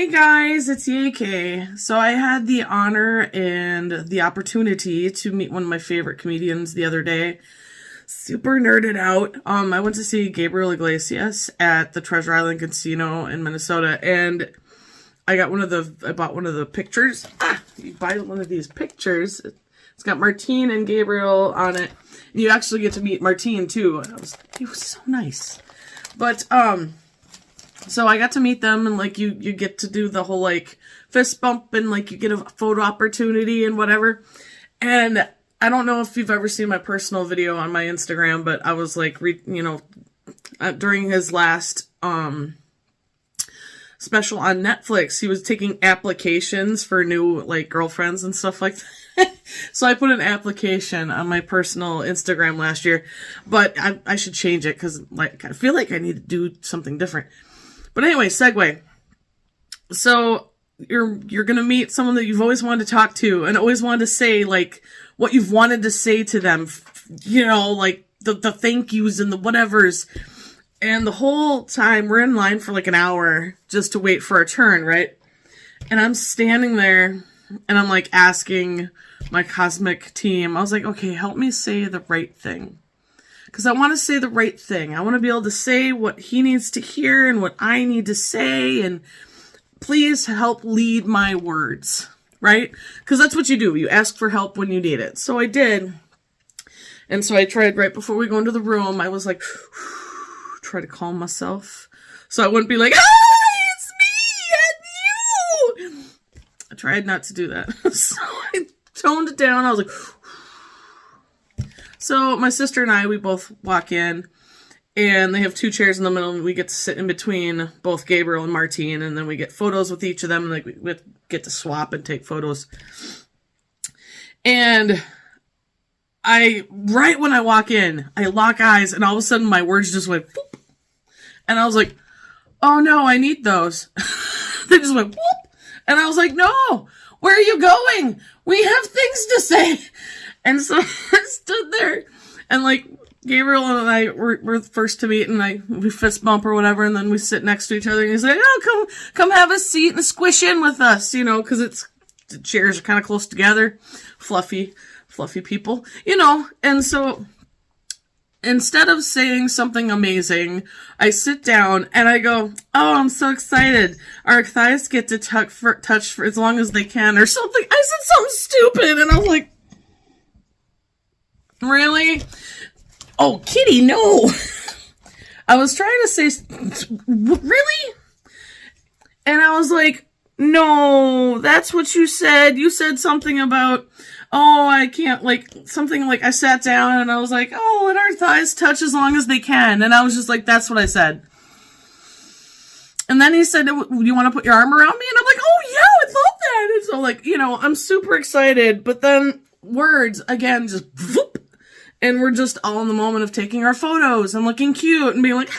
Hey guys, it's YayKay. So I had the honor and the opportunity to meet one of my favorite comedians the other day. Super nerded out. I went to see Gabriel Iglesias at the Treasure Island Casino in Minnesota, and I bought one of the pictures. You buy one of these pictures. It's got Martine and Gabriel on it. And you actually get to meet Martine too. He was so nice. But so I got to meet them, and like you get to do the whole like fist bump, and like you get a photo opportunity and whatever. And I don't know if you've ever seen my personal video on my Instagram, but I was like, during his last special on Netflix, he was taking applications for new like girlfriends and stuff like that. So I put an application on my personal Instagram last year, but I should change it because like I feel like I need to do something different. But anyway, segue. So you're gonna meet someone that you've always wanted to talk to and always wanted to say like what you've wanted to say to them, like the thank yous and the whatevers. And the whole time we're in line for like an hour just to wait for our turn, right? And I'm standing there and I'm like asking my cosmic team, I was like, okay, help me say the right thing. Because I want to say the right thing. I want to be able to say what he needs to hear and what I need to say. And please help lead my words, right? Because that's what you do. You ask for help when you need it. So I did. And so I tried right before we go into the room. I was like, try to calm myself. So I wouldn't be like, hi, it's me and you. I tried not to do that. So I toned it down. I was like, so my sister and I, we both walk in, and they have two chairs in the middle, and we get to sit in between both Gabriel and Martine, and then we get photos with each of them, and like we get to swap and take photos. And right when I walk in, I lock eyes, and all of a sudden my words just went boop. And I was like, oh no, I need those. They just went whoop. And I was like, no, where are you going? We have things to say. And so I stood there, and like Gabriel and I were first to meet, and we fist bump or whatever, and then we sit next to each other, and he's like, oh, come have a seat and squish in with us, because the chairs are kind of close together, fluffy people, and so instead of saying something amazing, I sit down and I go, oh, I'm so excited. Our thighs get to touch for as long as they can, or something. I said something stupid, and I was like, really? Oh, Kitty, no. I was trying to say, really? And I was like, no, that's what you said. You said something about, oh, I can't, like, something like I sat down and I was like, oh, let our thighs touch as long as they can. And I was just like, that's what I said. And then he said, do you want to put your arm around me? And I'm like, oh, yeah, I love that. And so, like, I'm super excited. But then words, again, just whoop. And we're just all in the moment of taking our photos and looking cute and being like,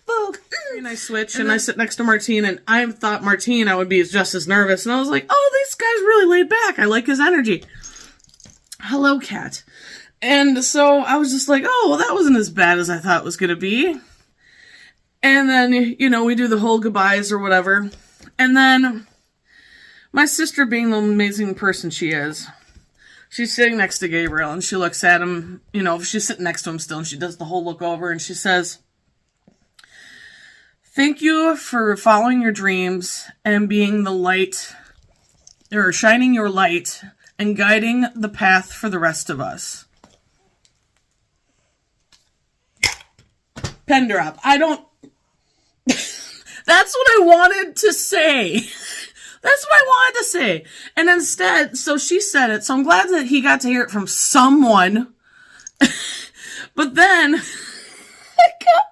Vogue. And I switch and I sit next to Martine, and I thought Martine, I would be just as nervous. And I was like, oh, this guy's really laid back. I like his energy. Hello, cat. And so I was just like, oh, well, that wasn't as bad as I thought it was going to be. And then, we do the whole goodbyes or whatever. And then my sister, being the amazing person she is, she's sitting next to Gabriel, and she looks at him, she's sitting next to him still, and she does the whole look over, and she says, thank you for following your dreams and being the light, or shining your light and guiding the path for the rest of us. Pen drop. That's what I wanted to say. That's what I wanted to say. And instead, so she said it, so I'm glad that he got to hear it from someone. But then, it got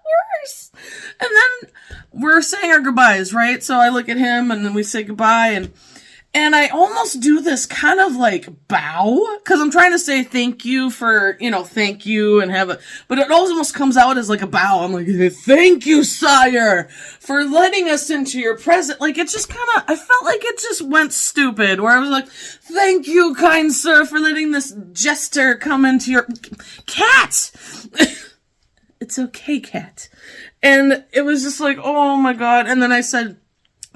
worse. And then we're saying our goodbyes, right? So I look at him, and then we say goodbye, and I almost do this kind of like bow, because I'm trying to say thank you for, thank you and but it almost comes out as like a bow. I'm like, thank you, sire, for letting us into your presence. Like, it just kind of, I felt like it just went stupid, where I was like, thank you, kind sir, for letting this jester come into your cat. It's okay, cat. And it was just like, oh my God. And then I said,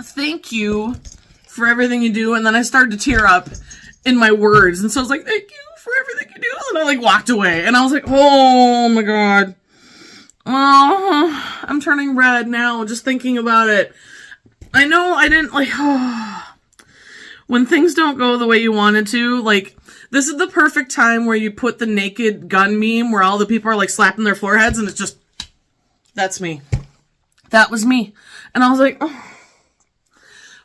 thank you for everything you do. And then I started to tear up in my words. And so I was like, thank you for everything you do. And I like walked away. And I was like, oh my God. Oh, I'm turning red now just thinking about it. I know I didn't like, when things don't go the way you wanted to, like, this is the perfect time where you put the naked gun meme where all the people are like slapping their foreheads and it's just, that's me. That was me. And I was like, oh.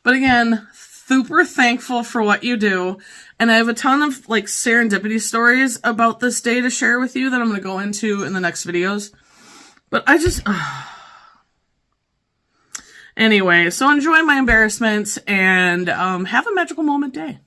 But again, super thankful for what you do. And I have a ton of like serendipity stories about this day to share with you that I'm going to go into in the next videos. But I just, anyway, so enjoy my embarrassments and have a magical moment day.